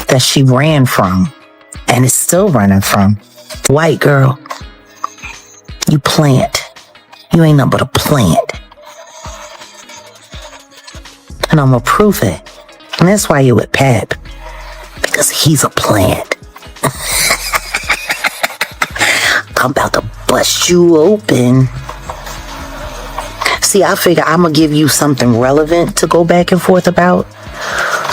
that she ran from and is still running from. White girl, you plant. You ain't nothing but a plant. And I'm gonna prove it. And that's why you with Pep. Because he's a plant. I'm about to bust you open. See, I figure I'm gonna give you something relevant to go back and forth about,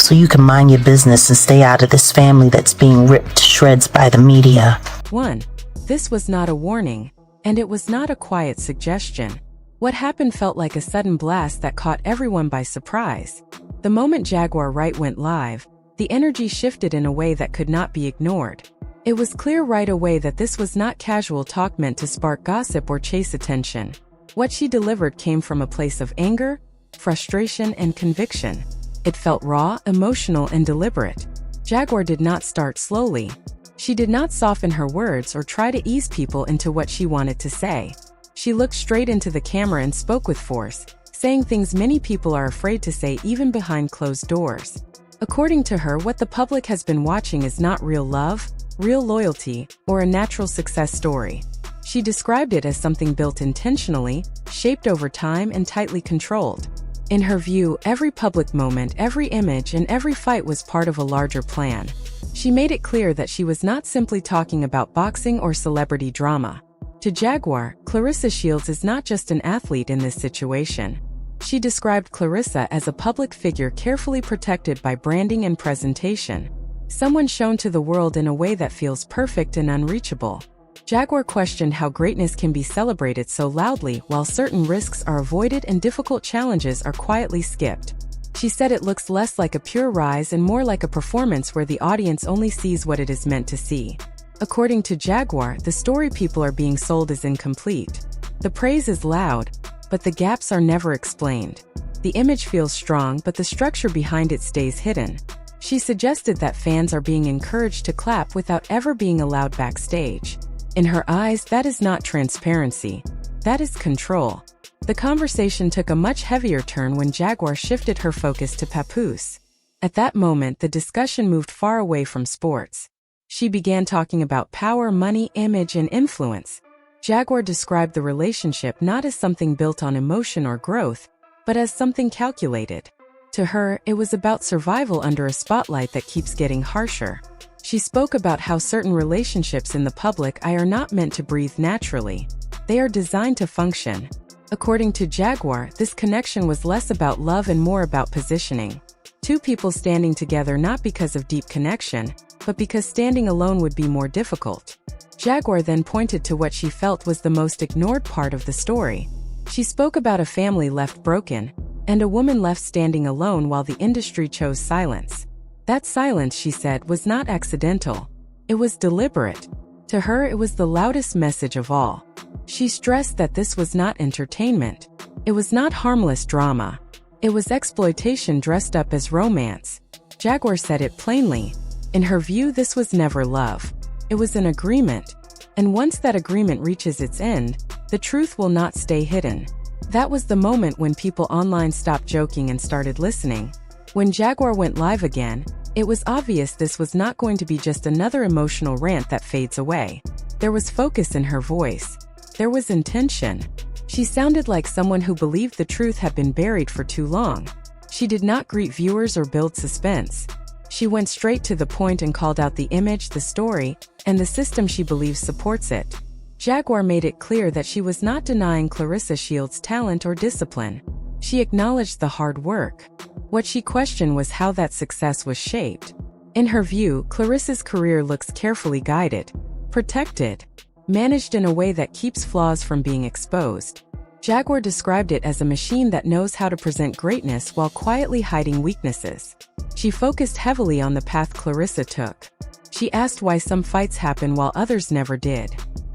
so you can mind your business and stay out of this family that's being ripped to shreds by the media. 1. This was not a warning, and it was not a quiet suggestion. What happened felt like a sudden blast that caught everyone by surprise. The moment Jaguar Wright went live, the energy shifted in a way that could not be ignored. It was clear right away that this was not casual talk meant to spark gossip or chase attention. What she delivered came from a place of anger, frustration, and conviction. It felt raw, emotional, and deliberate. Jaguar did not start slowly. She did not soften her words or try to ease people into what she wanted to say. She looked straight into the camera and spoke with force, saying things many people are afraid to say even behind closed doors. According to her, what the public has been watching is not real love, real loyalty, or a natural success story. She described it as something built intentionally, shaped over time, and tightly controlled. In her view, every public moment, every image, and every fight was part of a larger plan. She made it clear that she was not simply talking about boxing or celebrity drama. To Jaguar, Claressa Shields is not just an athlete in this situation. She described Claressa as a public figure carefully protected by branding and presentation. Someone shown to the world in a way that feels perfect and unreachable. Jaguar questioned how greatness can be celebrated so loudly while certain risks are avoided and difficult challenges are quietly skipped. She said it looks less like a pure rise and more like a performance where the audience only sees what it is meant to see. According to Jaguar, the story people are being sold is incomplete. The praise is loud, but the gaps are never explained. The image feels strong, but the structure behind it stays hidden. She suggested that fans are being encouraged to clap without ever being allowed backstage. In her eyes, that is not transparency. That is control. The conversation took a much heavier turn when Jaguar shifted her focus to Papoose. At that moment, the discussion moved far away from sports. She began talking about power, money, image, and influence. Jaguar described the relationship not as something built on emotion or growth, but as something calculated. To her, it was about survival under a spotlight that keeps getting harsher. She spoke about how certain relationships in the public eye are not meant to breathe naturally. They are designed to function. According to Jaguar, this connection was less about love and more about positioning. Two people standing together not because of deep connection, but because standing alone would be more difficult. Jaguar then pointed to what she felt was the most ignored part of the story. She spoke about a family left broken, and a woman left standing alone while the industry chose silence. That silence, she said, was not accidental. It was deliberate. To her, it was the loudest message of all. She stressed that this was not entertainment. It was not harmless drama. It was exploitation dressed up as romance. Jaguar said it plainly. In her view, this was never love. It was an agreement. And once that agreement reaches its end, the truth will not stay hidden. That was the moment when people online stopped joking and started listening. When Jaguar went live again, it was obvious this was not going to be just another emotional rant that fades away. There was focus in her voice. There was intention. She sounded like someone who believed the truth had been buried for too long. She did not greet viewers or build suspense. She went straight to the point and called out the image, the story, and the system she believes supports it. Jaguar made it clear that she was not denying Claressa Shields' talent or discipline. She acknowledged the hard work. What she questioned was how that success was shaped. In her view, Claressa's career looks carefully guided, protected, managed in a way that keeps flaws from being exposed. Jaguar described it as a machine that knows how to present greatness while quietly hiding weaknesses. She focused heavily on the path Claressa took. She asked why some fights happen while others never did.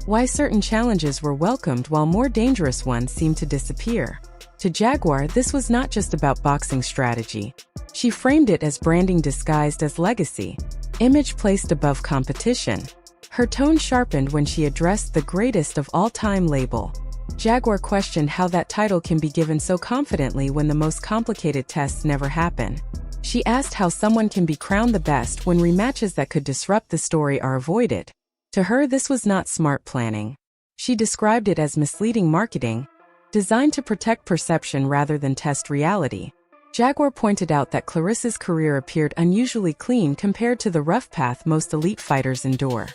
Why certain challenges were welcomed while more dangerous ones seemed to disappear. To Jaguar, this was not just about boxing strategy. She framed it as branding disguised as legacy, image placed above competition. Her tone sharpened when she addressed the greatest of all time label. Jaguar questioned how that title can be given so confidently when the most complicated tests never happen. She asked how someone can be crowned the best when rematches that could disrupt the story are avoided. To her, this was not smart planning. She described it as misleading marketing, designed to protect perception rather than test reality. Jaguar pointed out that Claressa's career appeared unusually clean compared to the rough path most elite fighters endure.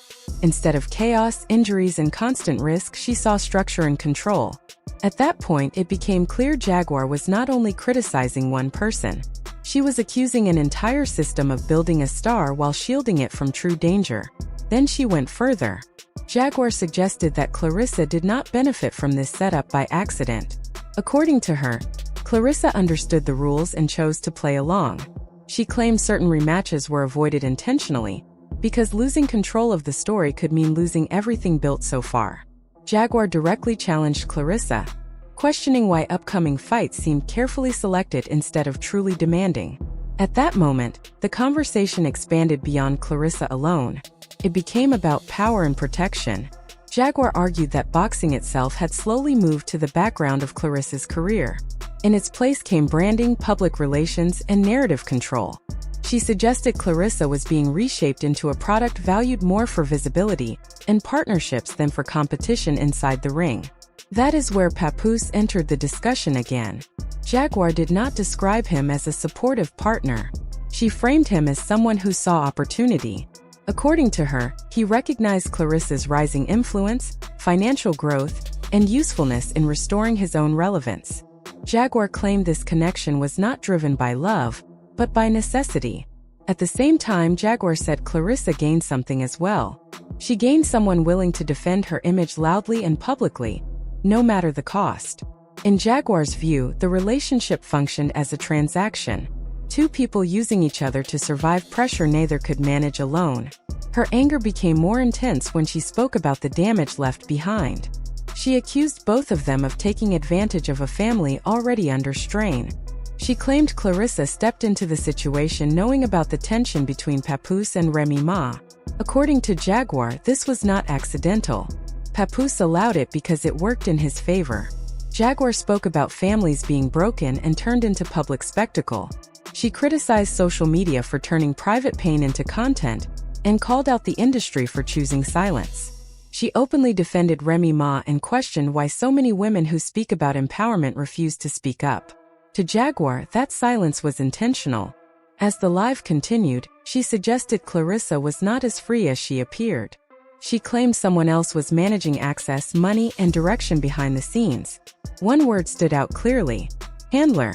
Instead of chaos, injuries, and constant risk, she saw structure and control. At that point, it became clear Jaguar was not only criticizing one person. She was accusing an entire system of building a star while shielding it from true danger. Then she went further. Jaguar suggested that Claressa did not benefit from this setup by accident. According to her, Claressa understood the rules and chose to play along. She claimed certain rematches were avoided intentionally, because losing control of the story could mean losing everything built so far. Jaguar directly challenged Claressa, questioning why upcoming fights seemed carefully selected instead of truly demanding. At that moment, the conversation expanded beyond Claressa alone. It became about power and protection. Jaguar argued that boxing itself had slowly moved to the background of Claressa's career. In its place came branding, public relations, and narrative control. She suggested Claressa was being reshaped into a product valued more for visibility and partnerships than for competition inside the ring. That is where Papoose entered the discussion again. Jaguar did not describe him as a supportive partner. She framed him as someone who saw opportunity. According to her, he recognized Claressa's rising influence, financial growth, and usefulness in restoring his own relevance. Jaguar claimed this connection was not driven by love, but by necessity. At the same time, Jaguar said Claressa gained something as well. She gained someone willing to defend her image loudly and publicly, no matter the cost. In Jaguar's view, the relationship functioned as a transaction. Two people using each other to survive pressure neither could manage alone. Her anger became more intense when she spoke about the damage left behind. She accused both of them of taking advantage of a family already under strain. She claimed Claressa stepped into the situation knowing about the tension between Papoose and Remy Ma. According to Jaguar, this was not accidental. Papoose allowed it because it worked in his favor. Jaguar spoke about families being broken and turned into public spectacle. She criticized social media for turning private pain into content and called out the industry for choosing silence. She openly defended Remy Ma and questioned why so many women who speak about empowerment refuse to speak up. To Jaguar, that silence was intentional. As the live continued, she suggested Claressa was not as free as she appeared. She claimed someone else was managing access, money, and direction behind the scenes. One word stood out clearly: handler.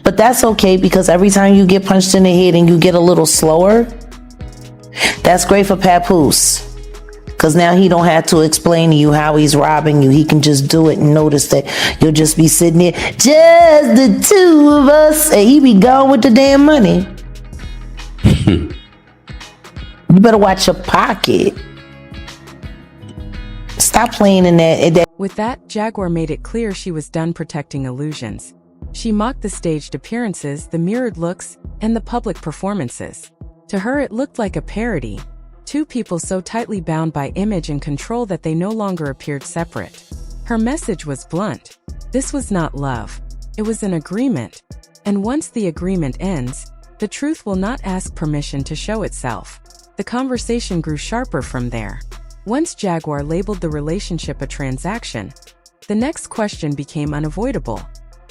But that's okay, because every time you get punched in the head and you get a little slower, that's great for Papoose. Because now he don't have to explain to you how he's robbing you. He can just do it and notice that you'll just be sitting there, just the two of us, and he be gone with the damn money. You better watch your pocket. Stop playing in that. With that, Jaguar made it clear she was done protecting illusions. She mocked the staged appearances, the mirrored looks, and the public performances. To her, it looked like a parody. Two people so tightly bound by image and control that they no longer appeared separate. Her message was blunt. This was not love. It was an agreement. And once the agreement ends, the truth will not ask permission to show itself. The conversation grew sharper from there. Once Jaguar labeled the relationship a transaction, the next question became unavoidable.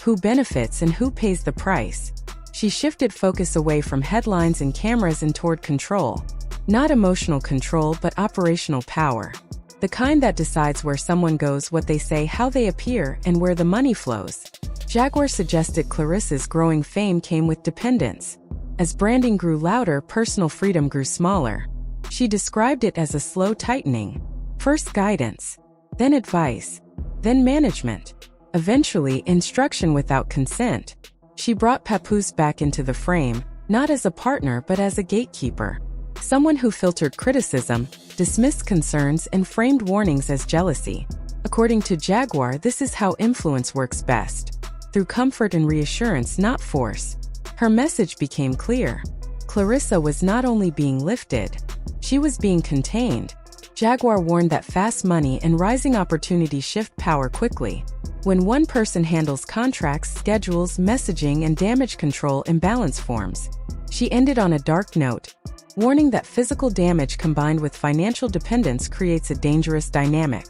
Who benefits and who pays the price? She shifted focus away from headlines and cameras and toward control. Not emotional control, but operational power. The kind that decides where someone goes, what they say, how they appear, and where the money flows. Jaguar suggested Claressa's growing fame came with dependence. As branding grew louder, personal freedom grew smaller. She described it as a slow tightening. First guidance, then advice, then management, eventually instruction without consent. She brought Papoose back into the frame, not as a partner but as a gatekeeper. Someone who filtered criticism, dismissed concerns, and framed warnings as jealousy. According to Jaguar, this is how influence works best. Through comfort and reassurance, not force. Her message became clear. Claressa was not only being lifted, she was being contained. Jaguar warned that fast money and rising opportunities shift power quickly. When one person handles contracts, schedules, messaging, and damage control, imbalance forms. She ended on a dark note, warning that physical damage combined with financial dependence creates a dangerous dynamic.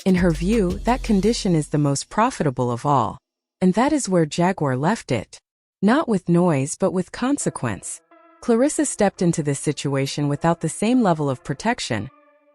In her view, that condition is the most profitable of all. And that is where Jaguar left it. Not with noise, but with consequence. Claressa stepped into this situation without the same level of protection,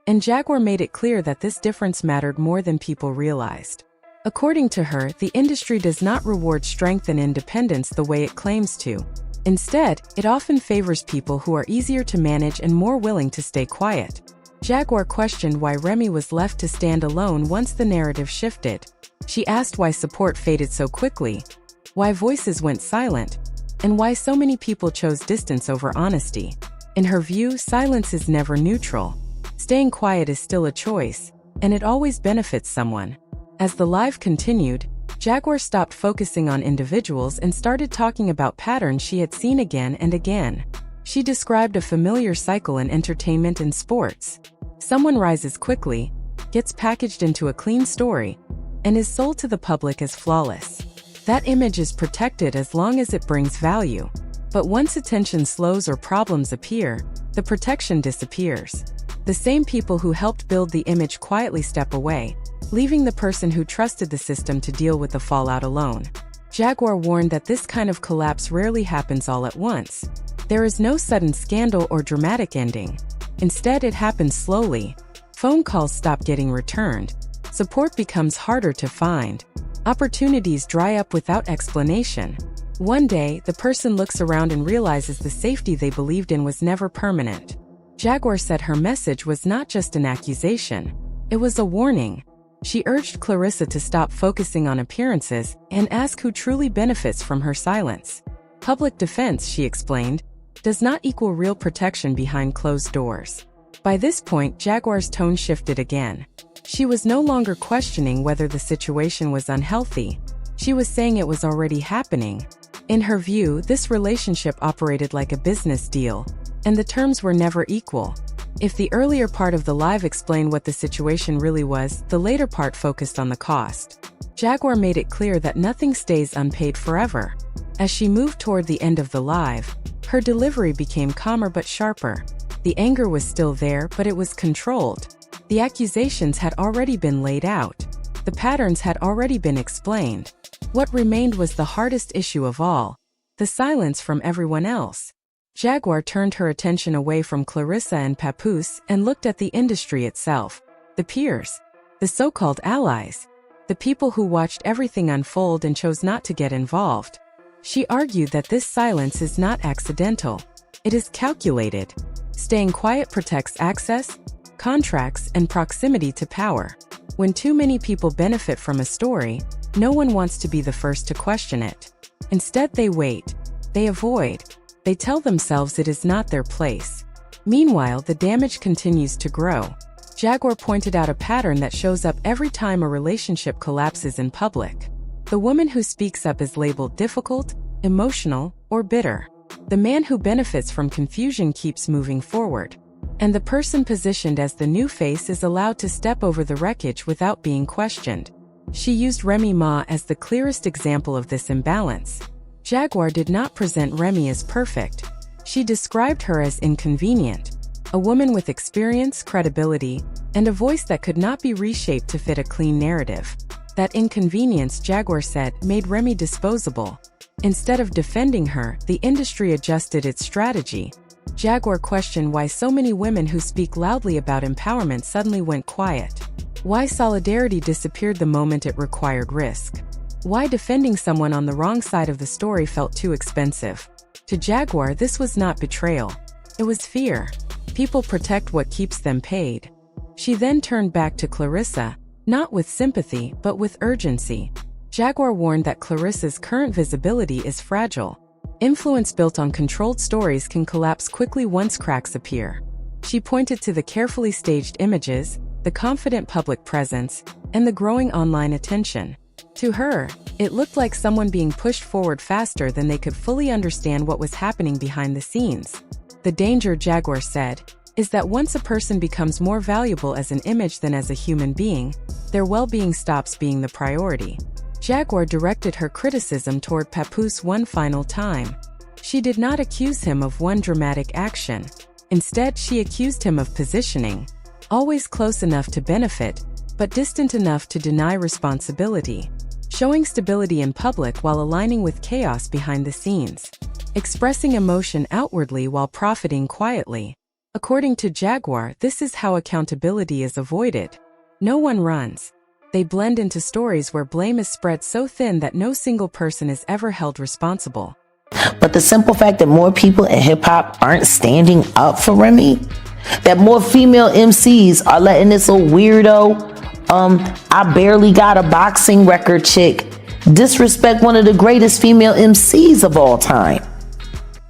and Jaguar made it clear that this difference mattered more than people realized. According to her, the industry does not reward strength and independence the way it claims to. Instead, it often favors people who are easier to manage and more willing to stay quiet. Jaguar questioned why Remy was left to stand alone once the narrative shifted. She asked why support faded so quickly, why voices went silent, and why so many people chose distance over honesty. In her view, silence is never neutral. Staying quiet is still a choice, and it always benefits someone. As the live continued, Jaguar stopped focusing on individuals and started talking about patterns she had seen again and again. She described a familiar cycle in entertainment and sports. Someone rises quickly, gets packaged into a clean story, and is sold to the public as flawless. That image is protected as long as it brings value. But once attention slows or problems appear, the protection disappears. The same people who helped build the image quietly step away, leaving the person who trusted the system to deal with the fallout alone. Jaguar warned that this kind of collapse rarely happens all at once. There is no sudden scandal or dramatic ending. Instead, it happens slowly. Phone calls stop getting returned. Support becomes harder to find. Opportunities dry up without explanation. One day, the person looks around and realizes the safety they believed in was never permanent. Jaguar said her message was not just an accusation. It was a warning. She urged Claressa to stop focusing on appearances and ask who truly benefits from her silence. Public defense, she explained, does not equal real protection behind closed doors. By this point, Jaguar's tone shifted again. She was no longer questioning whether the situation was unhealthy. She was saying it was already happening. In her view, this relationship operated like a business deal, and the terms were never equal. If the earlier part of the live explained what the situation really was, the later part focused on the cost. Jaguar made it clear that nothing stays unpaid forever. As she moved toward the end of the live, her delivery became calmer but sharper. The anger was still there, but it was controlled. The accusations had already been laid out. The patterns had already been explained. What remained was the hardest issue of all: the silence from everyone else. Jaguar turned her attention away from Claressa and Papoose and looked at the industry itself. The peers. The so-called allies. The people who watched everything unfold and chose not to get involved. She argued that this silence is not accidental. It is calculated. Staying quiet protects access, contracts, and proximity to power. When too many people benefit from a story, no one wants to be the first to question it. Instead, they wait. They avoid. They tell themselves it is not their place. Meanwhile, the damage continues to grow. Jaguar pointed out a pattern that shows up every time a relationship collapses in public. The woman who speaks up is labeled difficult, emotional, or bitter. The man who benefits from confusion keeps moving forward. And the person positioned as the new face is allowed to step over the wreckage without being questioned. She used Remy Ma as the clearest example of this imbalance. Jaguar did not present Remy as perfect. She described her as inconvenient, a woman with experience, credibility, and a voice that could not be reshaped to fit a clean narrative. That inconvenience, Jaguar said, made Remy disposable. Instead of defending her, the industry adjusted its strategy. Jaguar questioned why so many women who speak loudly about empowerment suddenly went quiet. Why solidarity disappeared the moment it required risk. Why defending someone on the wrong side of the story felt too expensive. To Jaguar, this was not betrayal. It was fear. People protect what keeps them paid. She then turned back to Claressa, not with sympathy, but with urgency. Jaguar warned that Claressa's current visibility is fragile. Influence built on controlled stories can collapse quickly once cracks appear. She pointed to the carefully staged images, the confident public presence, and the growing online attention. To her, it looked like someone being pushed forward faster than they could fully understand what was happening behind the scenes. The danger, Jaguar said, is that once a person becomes more valuable as an image than as a human being, their well-being stops being the priority. Jaguar directed her criticism toward Papoose one final time. She did not accuse him of one dramatic action. Instead, she accused him of positioning, always close enough to benefit, but distant enough to deny responsibility, showing stability in public while aligning with chaos behind the scenes, expressing emotion outwardly while profiting quietly. According to Jaguar, this is how accountability is avoided. No one runs. They blend into stories where blame is spread so thin that no single person is ever held responsible. But the simple fact that more people in hip-hop aren't standing up for Remy, that more female MCs are letting this little weirdo, I barely got a boxing record chick, disrespect one of the greatest female MCs of all time.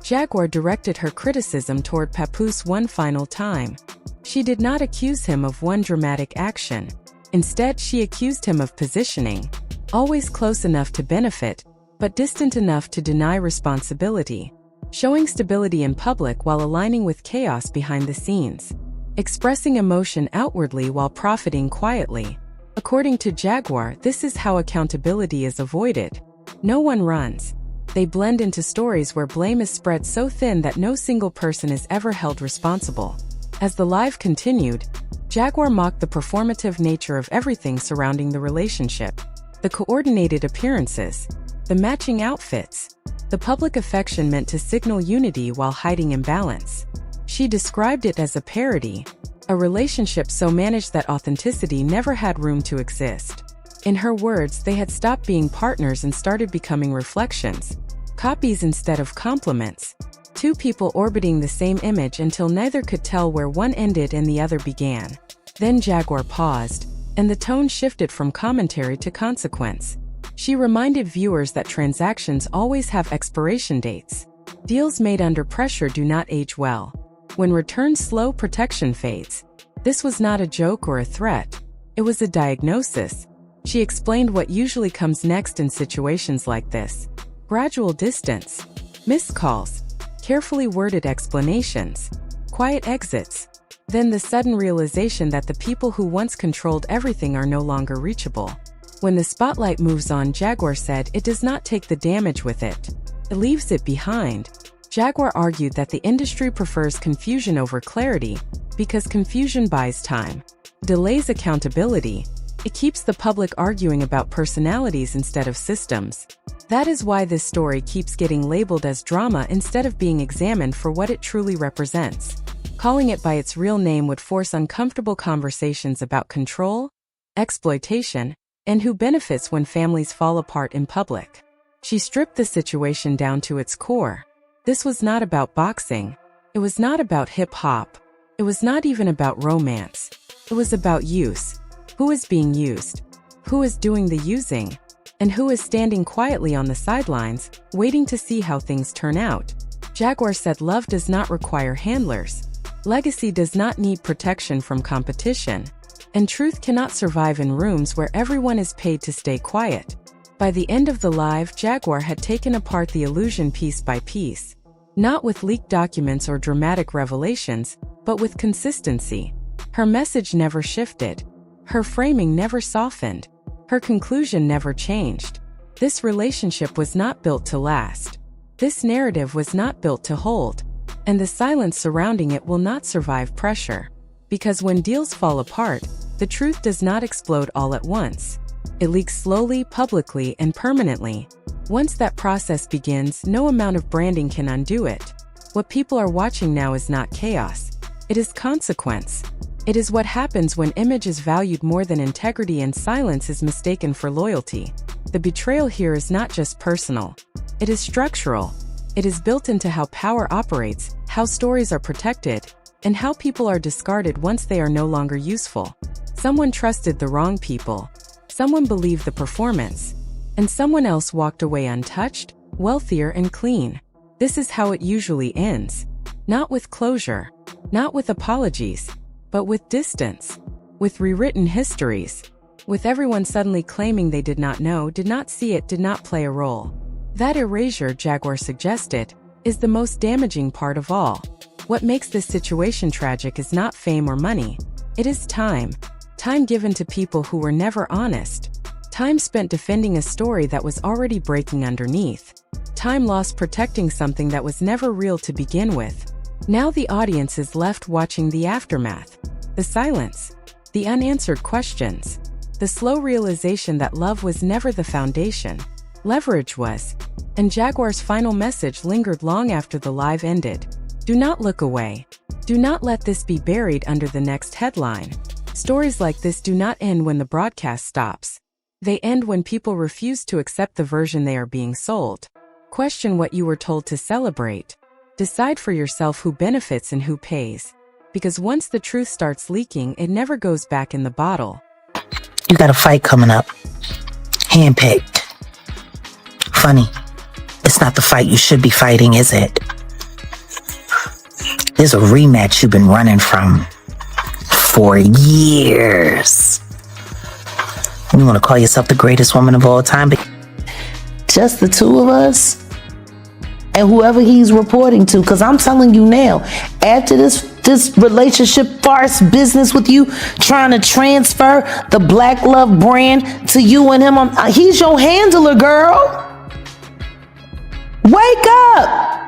Jaguar directed her criticism toward Papoose one final time. She did not accuse him of one dramatic action. Instead, she accused him of positioning, always close enough to benefit, but distant enough to deny responsibility, showing stability in public while aligning with chaos behind the scenes, expressing emotion outwardly while profiting quietly. According to Jaguar, this is how accountability is avoided. No one runs. They blend into stories where blame is spread so thin that no single person is ever held responsible. As the live continued, Jaguar mocked the performative nature of everything surrounding the relationship. The coordinated appearances, the matching outfits, the public affection meant to signal unity while hiding imbalance. She described it as a parody, a relationship so managed that authenticity never had room to exist. In her words, they had stopped being partners and started becoming reflections, copies instead of complements, two people orbiting the same image until neither could tell where one ended and the other began. Then Jaguar paused, and the tone shifted from commentary to consequence. She reminded viewers that transactions always have expiration dates. Deals made under pressure do not age well. When returns slow, protection fades. This was not a joke or a threat. It was a diagnosis. She explained what usually comes next in situations like this: gradual distance, missed calls, carefully worded explanations, quiet exits, then the sudden realization that the people who once controlled everything are no longer reachable. When the spotlight moves on, Jaguar said, it does not take the damage with it. It leaves it behind. Jaguar argued that the industry prefers confusion over clarity because confusion buys time, delays accountability. It keeps the public arguing about personalities instead of systems. That is why this story keeps getting labeled as drama instead of being examined for what it truly represents. Calling it by its real name would force uncomfortable conversations about control, exploitation, and who benefits when families fall apart in public. She stripped the situation down to its core. This was not about boxing. It was not about hip-hop. It was not even about romance. It was about use. Who is being used? Who is doing the using? And who is standing quietly on the sidelines, waiting to see how things turn out? Jaguar said love does not require handlers. Legacy does not need protection from competition. And truth cannot survive in rooms where everyone is paid to stay quiet. By the end of the live, Jaguar had taken apart the illusion piece by piece. Not with leaked documents or dramatic revelations, but with consistency. Her message never shifted. Her framing never softened. Her conclusion never changed. This relationship was not built to last. This narrative was not built to hold. And the silence surrounding it will not survive pressure. Because when deals fall apart, the truth does not explode all at once. It leaks slowly, publicly, and permanently. Once that process begins, no amount of branding can undo it. What people are watching now is not chaos. It is consequence. It is what happens when image is valued more than integrity and silence is mistaken for loyalty. The betrayal here is not just personal. It is structural. It is built into how power operates, how stories are protected, and how people are discarded once they are no longer useful. Someone trusted the wrong people. Someone believed the performance. And someone else walked away untouched, wealthier, and clean. This is how it usually ends. Not with closure. Not with apologies. But with distance. With rewritten histories. With everyone suddenly claiming they did not know, did not see it, did not play a role. That erasure, Jaguar suggested, is the most damaging part of all. What makes this situation tragic is not fame or money. It is time. Time given to people who were never honest. Time spent defending a story that was already breaking underneath. Time lost protecting something that was never real to begin with. Now the audience is left watching the aftermath. The silence. The unanswered questions. The slow realization that love was never the foundation. Leverage was. And Jaguar's final message lingered long after the live ended. Do not look away. Do not let this be buried under the next headline. Stories like this do not end when the broadcast stops. They end when people refuse to accept the version they are being sold. Question what you were told to celebrate. Decide for yourself who benefits and who pays. Because once the truth starts leaking, it never goes back in the bottle. You got a fight coming up. Handpicked. Funny. It's not the fight you should be fighting, is it? There's a rematch you've been running from for years. You want to call yourself the greatest woman of all time, but just the two of us and whoever he's reporting to. Because I'm telling you now, after this relationship farce business with you, trying to transfer the Black Love brand to you and him, he's your handler, girl. Wake up.